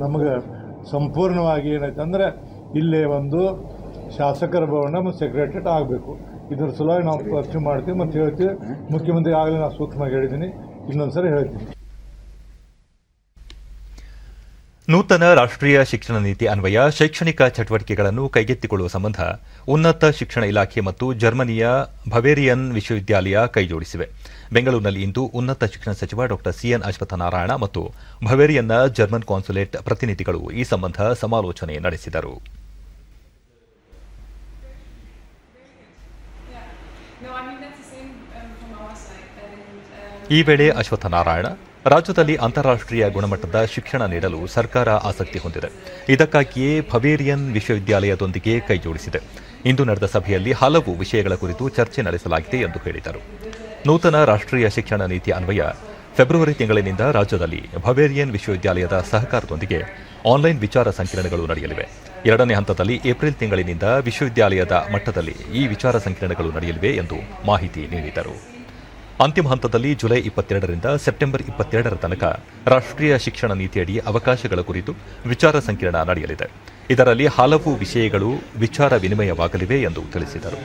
ನಮಗೆ ಸಂಪೂರ್ಣವಾಗಿ ಏನೈತೆ ಅಂದರೆ ಇಲ್ಲೇ ಒಂದು ಶಾಸಕರ ಭವನ ಮತ್ತು ಸೆಕ್ರೆಟರಿಯೇಟ್ ಆಗಬೇಕು. ಇದ್ರ ಸಲುವಾಗಿ ನಾವು ಪರ್ಸ್ಯೂ ಮಾಡ್ತೀವಿ ಮತ್ತು ಹೇಳ್ತೀವಿ. ಮುಖ್ಯಮಂತ್ರಿ ಆಗಲೇ ನಾನು ಸೂಕ್ಷ್ಮವಾಗಿ ಹೇಳಿದ್ದೀನಿ, ಇನ್ನೊಂದು ಸರಿ ಹೇಳ್ತೀನಿ. ನೂತನ ರಾಷ್ಟ್ರೀಯ ಶಿಕ್ಷಣ ನೀತಿ ಅನ್ವಯ ಶೈಕ್ಷಣಿಕ ಚಟುವಟಿಕೆಗಳನ್ನು ಕೈಗೆತ್ತಿಕೊಳ್ಳುವ ಸಂಬಂಧ ಉನ್ನತ ಶಿಕ್ಷಣ ಇಲಾಖೆ ಮತ್ತು ಜರ್ಮನಿಯ ಬವೇರಿಯನ್ ವಿಶ್ವವಿದ್ಯಾಲಯ ಕೈಜೋಡಿಸಿವೆ. ಬೆಂಗಳೂರಿನಲ್ಲಿ ಇಂದು ಉನ್ನತ ಶಿಕ್ಷಣ ಸಚಿವ ಡಾ ಸಿಎನ್ ಅಶ್ವತ್ಥನಾರಾಯಣ ಮತ್ತು ಬವೇರಿಯನ್ನ ಜರ್ಮನ್ ಕಾನ್ಸುಲೇಟ್ ಪ್ರತಿನಿಧಿಗಳು ಈ ಸಂಬಂಧ ಸಮಾಲೋಚನೆ ನಡೆಸಿದರು. ಈ ವೇಳೆ ಅಶ್ವತ್ಥನಾರಾಯಣ, ರಾಜ್ಯದಲ್ಲಿ ಅಂತಾರಾಷ್ಟ್ರೀಯ ಗುಣಮಟ್ಟದ ಶಿಕ್ಷಣ ನೀಡಲು ಸರ್ಕಾರ ಆಸಕ್ತಿ ಹೊಂದಿದೆ. ಇದಕ್ಕಾಗಿಯೇ ಬವೇರಿಯನ್ ವಿಶ್ವವಿದ್ಯಾಲಯದೊಂದಿಗೆ ಕೈಜೋಡಿಸಿದೆ. ಇಂದು ನಡೆದ ಸಭೆಯಲ್ಲಿ ಹಲವು ವಿಷಯಗಳ ಕುರಿತು ಚರ್ಚೆ ನಡೆಸಲಾಗಿದೆ ಎಂದು ಹೇಳಿದರು. ನೂತನ ರಾಷ್ಟ್ರೀಯ ಶಿಕ್ಷಣ ನೀತಿ ಅನ್ವಯ ಫೆಬ್ರವರಿ ತಿಂಗಳಿನಿಂದ ರಾಜ್ಯದಲ್ಲಿ ಬವೇರಿಯನ್ ವಿಶ್ವವಿದ್ಯಾಲಯದ ಸಹಕಾರದೊಂದಿಗೆ ಆನ್ಲೈನ್ ವಿಚಾರ ಸಂಕಿರಣಗಳು ನಡೆಯಲಿವೆ. 2ನೇ ಹಂತದಲ್ಲಿ ಏಪ್ರಿಲ್ ತಿಂಗಳಿನಿಂದ ವಿಶ್ವವಿದ್ಯಾಲಯದ ಮಟ್ಟದಲ್ಲಿ ಈ ವಿಚಾರ ಸಂಕಿರಣಗಳು ನಡೆಯಲಿವೆ ಎಂದು ಮಾಹಿತಿ ನೀಡಿದರು. ಅಂತಿಮ ಹಂತದಲ್ಲಿ ಜುಲೈ 22ರಿಂದ ಸೆಪ್ಟೆಂಬರ್ 22ರ ತನಕ ರಾಷ್ಟ್ರೀಯ ಶಿಕ್ಷಣ ನೀತಿಯಡಿ ಅವಕಾಶಗಳ ಕುರಿತು ವಿಚಾರ ಸಂಕಿರಣ ನಡೆಯಲಿದೆ. ಇದರಲ್ಲಿ ಹಲವು ವಿಷಯಗಳು ವಿಚಾರ ವಿನಿಮಯವಾಗಲಿವೆ ಎಂದು ತಿಳಿಸಿದರು.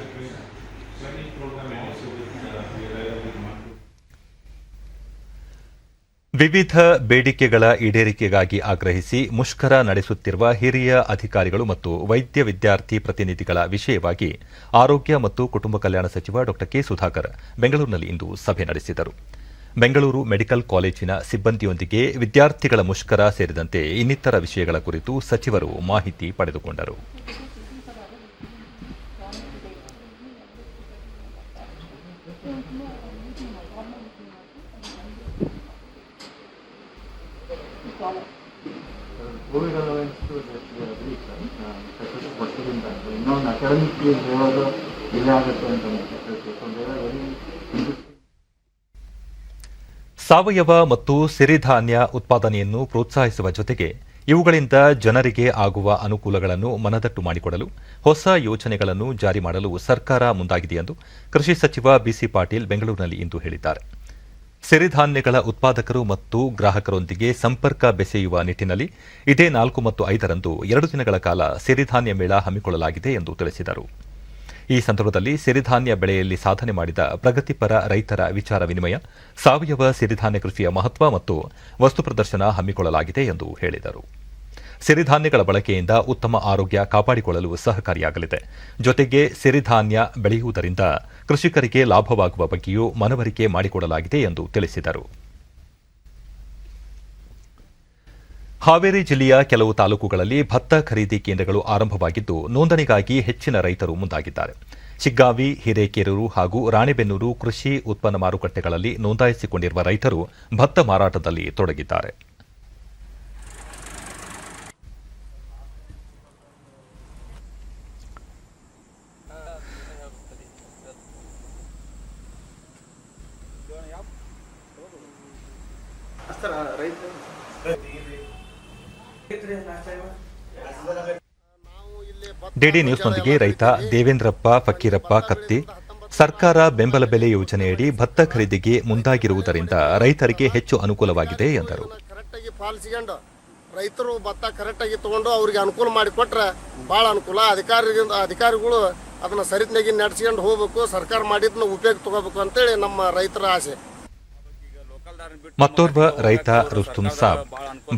ವಿವಿಧ ಬೇಡಿಕೆಗಳ ಈಡೇರಿಕೆಗಾಗಿ ಆಗ್ರಹಿಸಿ ಮುಷ್ಕರ ನಡೆಸುತ್ತಿರುವ ಹಿರಿಯ ಅಧಿಕಾರಿಗಳು ಮತ್ತು ವೈದ್ಯ ವಿದ್ಯಾರ್ಥಿ ಪ್ರತಿನಿಧಿಗಳ ವಿಷಯವಾಗಿ ಆರೋಗ್ಯ ಮತ್ತು ಕುಟುಂಬ ಕಲ್ಯಾಣ ಸಚಿವ ಡಾ ಕೆ ಸುಧಾಕರ್ ಬೆಂಗಳೂರಿನಲ್ಲಿ ಇಂದು ಸಭೆ ನಡೆಸಿದರು. ಬೆಂಗಳೂರು ಮೆಡಿಕಲ್ ಕಾಲೇಜಿನ ಸಿಬ್ಬಂದಿಯೊಂದಿಗೆ ವಿದ್ಯಾರ್ಥಿಗಳ ಮುಷ್ಕರ ಸೇರಿದಂತೆ ಇನ್ನಿತರ ವಿಷಯಗಳ ಕುರಿತು ಸಚಿವರು ಮಾಹಿತಿ ಪಡೆದುಕೊಂಡರು. ಸಾವಯವ ಮತ್ತು ಸಿರಿಧಾನ್ಯ ಉತ್ಪಾದನೆಯನ್ನು ಪ್ರೋತ್ಸಾಹಿಸುವ ಜೊತೆಗೆ ಇವುಗಳಿಂದ ಜನರಿಗೆ ಆಗುವ ಅನುಕೂಲಗಳನ್ನು ಮನದಟ್ಟು ಮಾಡಿಕೊಡಲು ಹೊಸ ಯೋಜನೆಗಳನ್ನು ಜಾರಿ ಮಾಡಲು ಸರ್ಕಾರ ಮುಂದಾಗಿದೆ ಎಂದು ಕೃಷಿ ಸಚಿವ ಬಿಸಿ ಪಾಟೀಲ್ ಬೆಂಗಳೂರಿನಲ್ಲಿ ಇಂದು ಹೇಳಿದ್ದಾರೆ. ಸಿರಿಧಾನ್ಯಗಳ ಉತ್ಪಾದಕರು ಮತ್ತು ಗ್ರಾಹಕರೊಂದಿಗೆ ಸಂಪರ್ಕ ಬೆಸೆಯುವ ನಿಟ್ಟಿನಲ್ಲಿ ಇದೇ 4 ಮತ್ತು 5ರಂದು 2 ದಿನಗಳ ಕಾಲ ಸಿರಿಧಾನ್ಯ ಮೇಳ ಹಮ್ಮಿಕೊಳ್ಳಲಾಗಿದೆ ಎಂದು ತಿಳಿಸಿದರು. ಈ ಸಂದರ್ಭದಲ್ಲಿ ಸಿರಿಧಾನ್ಯ ಬೆಳೆಯಲ್ಲಿ ಸಾಧನೆ ಮಾಡಿದ ಪ್ರಗತಿಪರ ರೈತರ ವಿಚಾರ ವಿನಿಮಯ, ಸಾವಯವ ಸಿರಿಧಾನ್ಯ ಕೃಷಿಯ ಮಹತ್ವ ಮತ್ತು ವಸ್ತು ಪ್ರದರ್ಶನ ಹಮ್ಮಿಕೊಳ್ಳಲಾಗಿದೆ ಎಂದು ಹೇಳಿದರು. ಸಿರಿಧಾನ್ಯಗಳ ಬಳಕೆಯಿಂದ ಉತ್ತಮ ಆರೋಗ್ಯ ಕಾಪಾಡಿಕೊಳ್ಳಲು ಸಹಕಾರಿಯಾಗಲಿದೆ. ಜೊತೆಗೆ ಸಿರಿಧಾನ್ಯ ಬೆಳೆಯುವುದರಿಂದ ಕೃಷಿಕರಿಗೆ ಲಾಭವಾಗುವ ಬಗ್ಗೆಯೂ ಮನವರಿಕೆ ಮಾಡಿಕೊಡಲಾಗಿದೆ ಎಂದು ತಿಳಿಸಿದರು. ಹಾವೇರಿ ಜಿಲ್ಲೆಯ ಕೆಲವು ತಾಲೂಕುಗಳಲ್ಲಿ ಭತ್ತ ಖರೀದಿ ಕೇಂದ್ರಗಳು ಆರಂಭವಾಗಿದ್ದು ನೋಂದಣಿಗಾಗಿ ಹೆಚ್ಚಿನ ರೈತರು ಮುಂದಾಗಿದ್ದಾರೆ. ಶಿಗ್ಗಾವಿ, ಹಿರೇಕೆರೂರು ಹಾಗೂ ರಾಣೆಬೆನ್ನೂರು ಕೃಷಿ ಉತ್ಪನ್ನ ಮಾರುಕಟ್ಟೆಗಳಲ್ಲಿ ನೋಂದಾಯಿಸಿಕೊಂಡಿರುವ ರೈತರು ಭತ್ತ ಮಾರಾಟದಲ್ಲಿ ತೊಡಗಿದ್ದಾರೆ. ಡಿಡಿ ನ್ಯೂಸ್ನೊಂದಿಗೆ ರೈತ ದೇವೇಂದ್ರಪ್ಪ ಫಕೀರಪ್ಪ ಕತ್ತಿ, ಸರ್ಕಾರ ಬೆಂಬಲ ಬೆಲೆ ಯೋಜನೆಯಡಿ ಭತ್ತ ಖರೀದಿಗೆ ಮುಂದಾಗಿರುವುದರಿಂದ ರೈತರಿಗೆ ಹೆಚ್ಚು ಅನುಕೂಲವಾಗಿದೆ ಎಂದರು. ಕರೆಕ್ಟಾಗಿ ಪಾಲಿಸಿಕೊಂಡು ರೈತರು ಭತ್ತ ಕರೆಕ್ಟಾಗಿ ತೊಗೊಂಡು ಅವ್ರಿಗೆ ಅನುಕೂಲ ಮಾಡಿಕೊಟ್ರೆ ಭಾಳ ಅನುಕೂಲ. ಅಧಿಕಾರಿಗಳು ಅದನ್ನು ಸರಿಯಾಗಿ ನಡೆಸ್ಕೊಂಡು ಹೋಗ್ಬೇಕು, ಸರ್ಕಾರ ಮಾಡಿದ್ನ ಉಪಯೋಗ ತಗೋಬೇಕು ಅಂತೇಳಿ ನಮ್ಮ ರೈತರ ಆಸೆ. ಮತ್ತೋರ್ವ ರೈತ ರುಸ್ತುಂ ಸಾಬ್,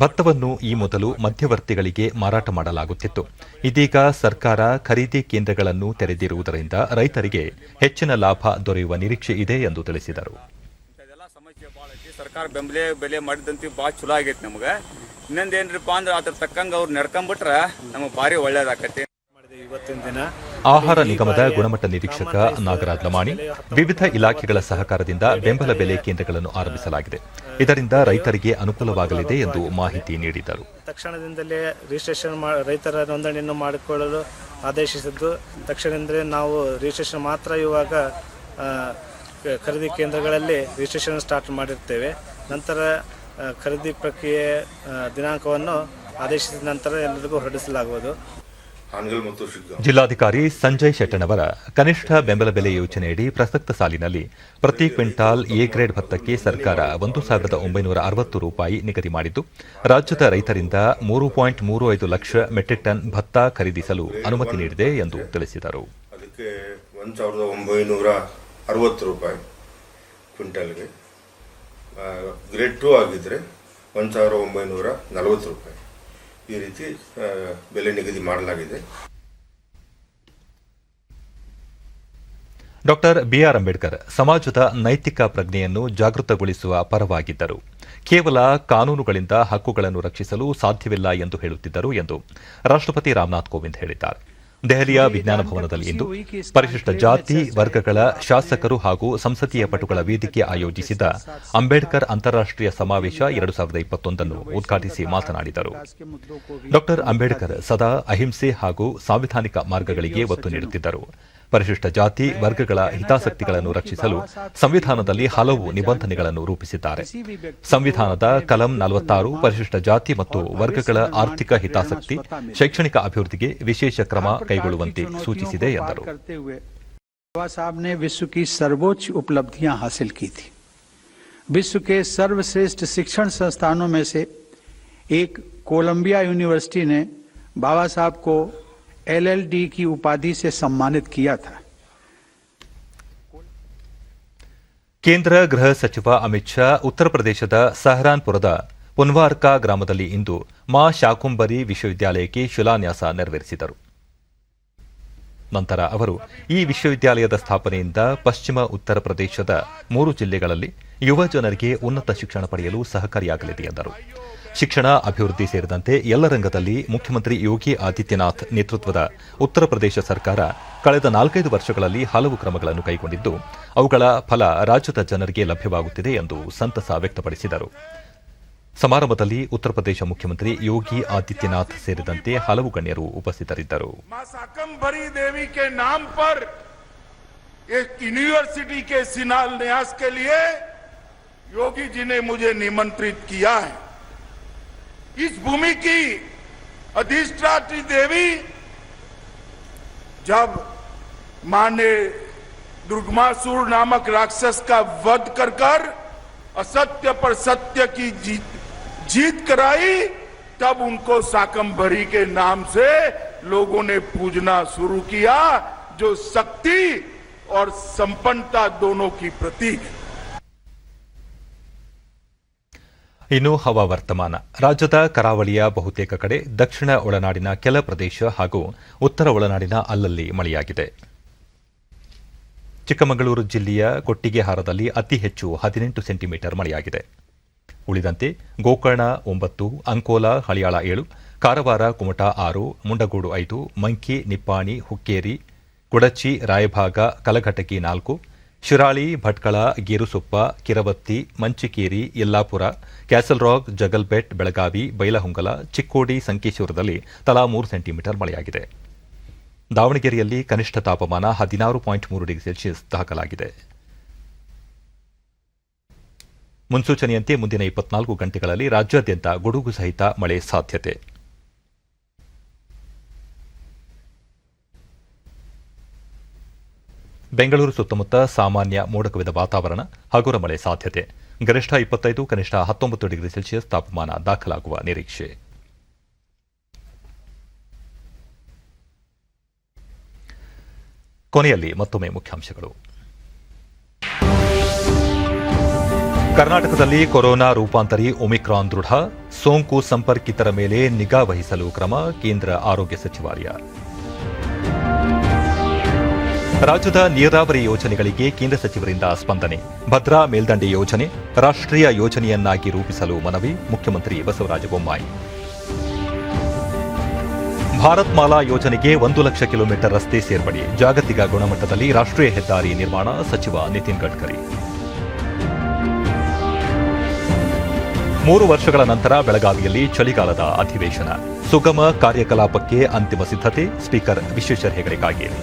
ಭತ್ತವನ್ನು ಈ ಮೊದಲು ಮಧ್ಯವರ್ತಿಗಳಿಗೆ ಮಾರಾಟ ಮಾಡಲಾಗುತ್ತಿತ್ತು. ಇದೀಗ ಸರ್ಕಾರ ಖರೀದಿ ಕೇಂದ್ರಗಳನ್ನು ತೆರೆದಿರುವುದರಿಂದ ರೈತರಿಗೆ ಹೆಚ್ಚಿನ ಲಾಭ ದೊರೆಯುವ ನಿರೀಕ್ಷೆ ಇದೆ ಎಂದು ತಿಳಿಸಿದರು. ಸರ್ಕಾರ ಬೆಲೆ ಮಾಡಿದಂತೆ ಭಾಳ ಚಲೋ ಆಗೈತಿ. ನಮ್ಗೆ ಇನ್ನೊಂದೇನ್ರಿಪ್ಪ ಅಂದ್ರೆ ಅದ್ರ ತಕ್ಕಂಗೆ ಅವ್ರು ನಡ್ಕೊಂಡ್ಬಿಟ್ರೆ ನಮಗೆ ಭಾರಿ ಒಳ್ಳೇದಾಕತಿ. ಇವತ್ತಿನ ದಿನ ಆಹಾರ ನಿಗಮದ ಗುಣಮಟ್ಟ ನಿರೀಕ್ಷಕ ನಾಗರಾಜ್ ಲಮಾಣಿ, ವಿವಿಧ ಇಲಾಖೆಗಳ ಸಹಕಾರದಿಂದ ಬೆಂಬಲ ಬೆಲೆ ಕೇಂದ್ರಗಳನ್ನು ಆರಂಭಿಸಲಾಗಿದೆ. ಇದರಿಂದ ರೈತರಿಗೆ ಅನುಕೂಲವಾಗಲಿದೆ ಎಂದು ಮಾಹಿತಿ ನೀಡಿದರು. ತಕ್ಷಣದಿಂದಲೇ ರಿಜಿಸ್ಟ್ರೇಷನ್ ರೈತರ ನೋಂದಣಿಯನ್ನು ಮಾಡಿಕೊಳ್ಳಲು ಆದೇಶಿಸಿದ್ದು, ತಕ್ಷಣದಿಂದಲೇ ನಾವು ರಿಜಿಸ್ಟ್ರೇಷನ್ ಮಾತ್ರ ಇವಾಗ ಖರೀದಿ ಕೇಂದ್ರಗಳಲ್ಲಿ ರಿಜಿಸ್ಟ್ರೇಷನ್ ಸ್ಟಾರ್ಟ್ ಮಾಡಿರ್ತೇವೆ. ನಂತರ ಖರೀದಿ ಪ್ರಕ್ರಿಯೆ ದಿನಾಂಕವನ್ನು ಆದೇಶಿಸಿದ ನಂತರ ಎಲ್ಲರಿಗೂ ಹೊರಡಿಸಲಾಗುವುದು. ಜಿಲ್ಲಾಧಿಕಾರಿ ಸಂಜಯ್ ಶೆಟ್ಟನವರ ಕನಿಷ್ಠ ಬೆಂಬಲ ಬೆಲೆ ಯೋಜನೆಯಡಿ ಪ್ರಸಕ್ತ ಸಾಲಿನಲ್ಲಿ ಪ್ರತಿ ಕ್ವಿಂಟಾಲ್ ಎ ಗ್ರೇಡ್ ಭತ್ತಕ್ಕೆ ಸರ್ಕಾರ 1,960 ರೂಪಾಯಿ ನಿಗದಿ ಮಾಡಿದ್ದು, ರಾಜ್ಯದ ರೈತರಿಂದ 3.35 ಲಕ್ಷ ಮೆಟ್ರಿಕ್ ಟನ್ ಭತ್ತ ಖರೀದಿಸಲು ಅನುಮತಿ ನೀಡಿದೆ ಎಂದು ತಿಳಿಸಿದರು. ಅದಕ್ಕೆ 1,960 ರೂಪಾಯಿ ಕ್ವಿಂಟಲ್ಗೆ, ಗ್ರೇಡ್ 2 ಆಗಿದ್ರೆ 1,940 ರೂಪಾಯಿ ಈ ರೀತಿ ಬೆಲೆ ನಿಗದಿ ಮಾಡಲಾಗಿದೆ. ಡಾಕ್ಟರ್ ಬಿಆರ್ ಅಂಬೇಡ್ಕರ್ ಸಮಾಜದ ನೈತಿಕ ಪ್ರಜ್ಞೆಯನ್ನು ಜಾಗೃತಗೊಳಿಸುವ ಪರವಾಗಿದ್ದರು. ಕೇವಲ ಕಾನೂನುಗಳಿಂದ ಹಕ್ಕುಗಳನ್ನು ರಕ್ಷಿಸಲು ಸಾಧ್ಯವಿಲ್ಲ ಎಂದು ಹೇಳುತ್ತಿದ್ದರು ಎಂದು ರಾಷ್ಟ್ರಪತಿ ರಾಮನಾಥ್ ಕೋವಿಂದ್ ಹೇಳಿದ್ದಾರೆ. ದೆಹಲಿಯ ವಿಜ್ಞಾನ ಭವನದಲ್ಲಿ ಇಂದು ಪರಿಶಿಷ್ಟ ಜಾತಿ ವರ್ಗಗಳ ಶಾಸಕರು ಹಾಗೂ ಸಂಸದೀಯ ಪಟುಗಳ ವೇದಿಕೆ ಆಯೋಜಿಸಿದ ಅಂಬೇಡ್ಕರ್ ಅಂತಾರಾಷ್ಟೀಯ ಸಮಾವೇಶ 2021 ಉದ್ಘಾಟಿಸಿ ಮಾತನಾಡಿದರು. ಡಾಕ್ಟರ್ ಅಂಬೇಡ್ಕರ್ ಸದಾ ಅಹಿಂಸೆ ಹಾಗೂ ಸಾಂವಿಧಾನಿಕ ಮಾರ್ಗಗಳಿಗೆ ಒತ್ತು ನೀಡುತ್ತಿದ್ದರು. ಪರಿಶಿಷ್ಟ ಜಾತಿ ವರ್ಗಗಳ ಹಿತಾಸಕ್ತಿಗಳನ್ನು ರಕ್ಷಿಸಲು ಸಂವಿಧಾನದಲ್ಲಿ ಹಲವು ನಿಬಂಧನೆಗಳನ್ನು ರೂಪಿಸಿದ್ದಾರೆ. ಸಂವಿಧಾನದ ಕಲಂ 46 ಪರಿಶಿಷ್ಟ ಜಾತಿ ಮತ್ತು ವರ್ಗಗಳ ಆರ್ಥಿಕ ಹಿತಾಸಕ್ತಿ, ಶೈಕ್ಷಣಿಕ ಅಭಿವೃದ್ಧಿಗೆ ವಿಶೇಷ ಕ್ರಮ ಕೈಗೊಳ್ಳುವಂತೆ ಸೂಚಿಸಿದೆ ಎಂದರು. बाबा साहब ने विश्व की सर्वोच्च उपलब्धियां हासिल की थी. विश्व के सर्वश्रेष्ठ शिक्षण संस्थानों में से एक कोलंबिया यूनिवर्सिटी ने बाबा साहब को LLD की उपाधि से सम्मानित किया था. ಕೇಂದ್ರ ಗೃಹ ಸಚಿವ ಅಮಿತ್ ಶಾ ಉತ್ತರ ಪ್ರದೇಶದ ಸಹರಾನ್ಪುರದ ಪುನ್ವಾರ್ಕಾ ಗ್ರಾಮದಲ್ಲಿ ಇಂದು ಮಾ ಶಾಕುಂಬರಿ ವಿಶ್ವವಿದ್ಯಾಲಯಕ್ಕೆ ಶಿಲಾನ್ಯಾಸ ನೆರವೇರಿಸಿದರು. ನಂತರ ಅವರು ಈ ವಿಶ್ವವಿದ್ಯಾಲಯದ ಸ್ಥಾಪನೆಯಿಂದ ಪಶ್ಚಿಮ ಉತ್ತರ ಪ್ರದೇಶದ 3 ಜಿಲ್ಲೆಗಳಲ್ಲಿ ಯುವ ಜನರಿಗೆ ಉನ್ನತ ಶಿಕ್ಷಣ ಪಡೆಯಲು ಸಹಕಾರಿಯಾಗಲಿದೆ ಎಂದರು. ಶಿಕ್ಷಣ ಅಭಿವೃದ್ಧಿ ಸೇರಿದಂತೆ ಎಲ್ಲ ರಂಗದಲ್ಲಿ ಮುಖ್ಯಮಂತ್ರಿ ಯೋಗಿ ಆದಿತ್ಯನಾಥ್ ನೇತೃತ್ವದ ಉತ್ತರ ಪ್ರದೇಶ ಸರ್ಕಾರ ಕಳೆದ 4-5 ವರ್ಷಗಳಲ್ಲಿ ಹಲವು ಕ್ರಮಗಳನ್ನು ಕೈಗೊಂಡಿದ್ದು, ಅವುಗಳ ಫಲ ರಾಜ್ಯದ ಜನರಿಗೆ ಲಭ್ಯವಾಗುತ್ತಿದೆ ಎಂದು ಸಂತಸ ವ್ಯಕ್ತಪಡಿಸಿದರು. ಸಮಾರಂಭದಲ್ಲಿ ಉತ್ತರ ಪ್ರದೇಶ ಮುಖ್ಯಮಂತ್ರಿ ಯೋಗಿ ಆದಿತ್ಯನಾಥ್ ಸೇರಿದಂತೆ ಹಲವು ಗಣ್ಯರು ಉಪಸ್ಥಿತರಿದ್ದರು. शाकंभरी देवी के नाम पर एक यूनिवर्सिटी के शिलान्यास के लिए योगी जी ने मुझे निमंत्रित किया है. इस भूमि की अधिष्ठात्री देवी जब मां ने दुर्गमासुर नामक राक्षस का वध कर असत्य पर सत्य की जीत कराई, तब उनको शाकंभरी के नाम से लोगों ने पूजना शुरू किया, जो शक्ति और संपन्नता दोनों की प्रतीक है. ಇನ್ನು ಹವಾವರ್ತಮಾನ. ರಾಜ್ಯದ ಕರಾವಳಿಯ ಬಹುತೇಕ ಕಡೆ, ದಕ್ಷಿಣ ಒಳನಾಡಿನ ಕೆಲ ಪ್ರದೇಶ ಹಾಗೂ ಉತ್ತರ ಒಳನಾಡಿನ ಅಲ್ಲಲ್ಲಿ ಮಳೆಯಾಗಿದೆ. ಚಿಕ್ಕಮಗಳೂರು ಜಿಲ್ಲೆಯ ಕೊಟ್ಟಿಗೆಹಾರದಲ್ಲಿ ಅತಿ ಹೆಚ್ಚು 18 ಸೆಂಟಿಮೀಟರ್ ಮಳೆಯಾಗಿದೆ. ಉಳಿದಂತೆ ಗೋಕರ್ಣ 9, ಅಂಕೋಲಾ ಹಳಿಯಾಳ 7, ಕಾರವಾರ ಕುಮಟಾ 6, ಮುಂಡಗೋಡು 5, ಮಂಕಿ, ನಿಪ್ಪಾಣಿ, ಹುಕ್ಕೇರಿ, ಕುಡಚಿ, ರಾಯಭಾಗ, ಕಲಘಟಕಿ 4, ಶಿರಾಳಿ, ಭಟ್ಕಳ, ಗೇರುಸೊಪ್ಪ, ಕಿರವತ್ತಿ, ಮಂಚಿಕೇರಿ, ಯಲ್ಲಾಪುರ, ಕ್ಯಾಸಲ್ ರಾಕ್, ಜಗಲ್ಬೆಟ್, ಬೆಳಗಾವಿ, ಬೈಲಹೊಂಗಲ, ಚಿಕ್ಕೋಡಿ, ಸಂಕೇಶ್ವರದಲ್ಲಿ ತಲಾ 3 ಸೆಂಟಿಮೀಟರ್ ಮಳೆಯಾಗಿದೆ. ದಾವಣಗೆರೆಯಲ್ಲಿ ಕನಿಷ್ಠ ತಾಪಮಾನ 16.3 ಡಿಗ್ರಿ ಸೆಲ್ಸಿಯಸ್ ದಾಖಲಾಗಿದೆ. ಮುನ್ಸೂಚನೆಯಂತೆ ಮುಂದಿನ 24 ಗಂಟೆಗಳಲ್ಲಿ ರಾಜ್ಯಾದ್ಯಂತ ಗುಡುಗು ಸಹಿತ ಮಳೆ ಸಾಧ್ಯತೆ. ಬೆಂಗಳೂರು ಸುತ್ತಮುತ್ತ ಸಾಮಾನ್ಯ ಮೋಡ ಕವಿದ ವಾತಾವರಣ, ಹಗುರ ಮಳೆ ಸಾಧ್ಯತೆ. ಗರಿಷ್ಠ 25, ಕನಿಷ್ಠ 19 ಡಿಗ್ರಿ ಸೆಲ್ಸಿಯಸ್ ತಾಪಮಾನ ದಾಖಲಾಗುವ ನಿರೀಕ್ಷೆ. ಕೊನೆಯಲ್ಲಿ ಮತ್ತೊಮ್ಮೆ ಮುಖ್ಯಾಂಶಗಳು. ಕರ್ನಾಟಕದಲ್ಲಿ ಕೊರೋನಾ ರೂಪಾಂತರಿ ಒಮಿಕ್ರಾನ್ ದೃಢ, ಸೋಂಕು ಸಂಪರ್ಕಿತರ ಮೇಲೆ ನಿಗಾ ವಹಿಸಲು ಕ್ರಮ, ಕೇಂದ್ರ ಆರೋಗ್ಯ ಸಚಿವಾಲಯ. ರಾಜ್ಯದ ನೀರಾವರಿ ಯೋಜನೆಗಳಿಗೆ ಕೇಂದ್ರ ಸಚಿವರಿಂದ ಸ್ಪಂದನೆ, ಭದ್ರಾ ಮೇಲ್ದಂಡೆ ಯೋಜನೆ ರಾಷ್ಟ್ರೀಯ ಯೋಜನೆಯನ್ನಾಗಿ ರೂಪಿಸಲು ಮನವಿ, ಮುಖ್ಯಮಂತ್ರಿ ಬಸವರಾಜ ಬೊಮ್ಮಾಯಿ. ಭಾರತ್ ಮಾಲಾ ಯೋಜನೆಗೆ 1 ಲಕ್ಷ ಕಿಲೋಮೀಟರ್ ರಸ್ತೆ ಸೇರ್ಪಡೆ, ಜಾಗತಿಕ ಗುಣಮಟ್ಟದಲ್ಲಿ ರಾಷ್ಟ್ರೀಯ ಹೆದ್ದಾರಿ ನಿರ್ಮಾಣ, ಸಚಿವ ನಿತಿನ್ ಗಡ್ಕರಿ. 3 ವರ್ಷಗಳ ನಂತರ ಬೆಳಗಾವಿಯಲ್ಲಿ ಚಳಿಗಾಲದ ಅಧಿವೇಶನ, ಸುಗಮ ಕಾರ್ಯಕಲಾಪಕ್ಕೆ ಅಂತಿಮ ಸಿದ್ಧತೆ, ಸ್ಪೀಕರ್ ವಿಶ್ವೇಶ್ವರ ಹೆಗಡೆ ಕಾಗೇರಿ.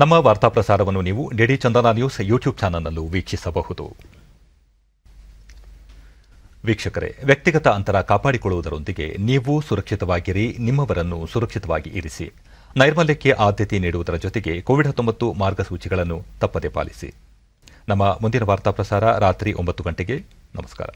ನಮ್ಮ ವಾರ್ತಾ ಪ್ರಸಾರವನ್ನು ನೀವು ಡಿಡಿ ಚಂದನ ನ್ಯೂಸ್ ಯೂಟ್ಯೂಬ್ ಚಾನಲ್ನಲ್ಲೂ ವೀಕ್ಷಿಸಬಹುದು. ವೀಕ್ಷಕರೇ, ವ್ಯಕ್ತಿಗತ ಅಂತರ ಕಾಪಾಡಿಕೊಳ್ಳುವುದರೊಂದಿಗೆ ನೀವು ಸುರಕ್ಷಿತವಾಗಿರಿ, ನಿಮ್ಮವರನ್ನು ಸುರಕ್ಷಿತವಾಗಿ ಇರಿಸಿ. ನೈರ್ಮಲ್ಯಕ್ಕೆ ಆದ್ಯತೆ ನೀಡುವುದರ ಜೊತೆಗೆ ಕೋವಿಡ್-19 ಮಾರ್ಗಸೂಚಿಗಳನ್ನು ತಪ್ಪದೆ ಪಾಲಿಸಿ. ನಮ್ಮ ಮುಂದಿನ ವಾರ್ತಾ ಪ್ರಸಾರ ರಾತ್ರಿ 9 ಗಂಟೆಗೆ. ನಮಸ್ಕಾರ.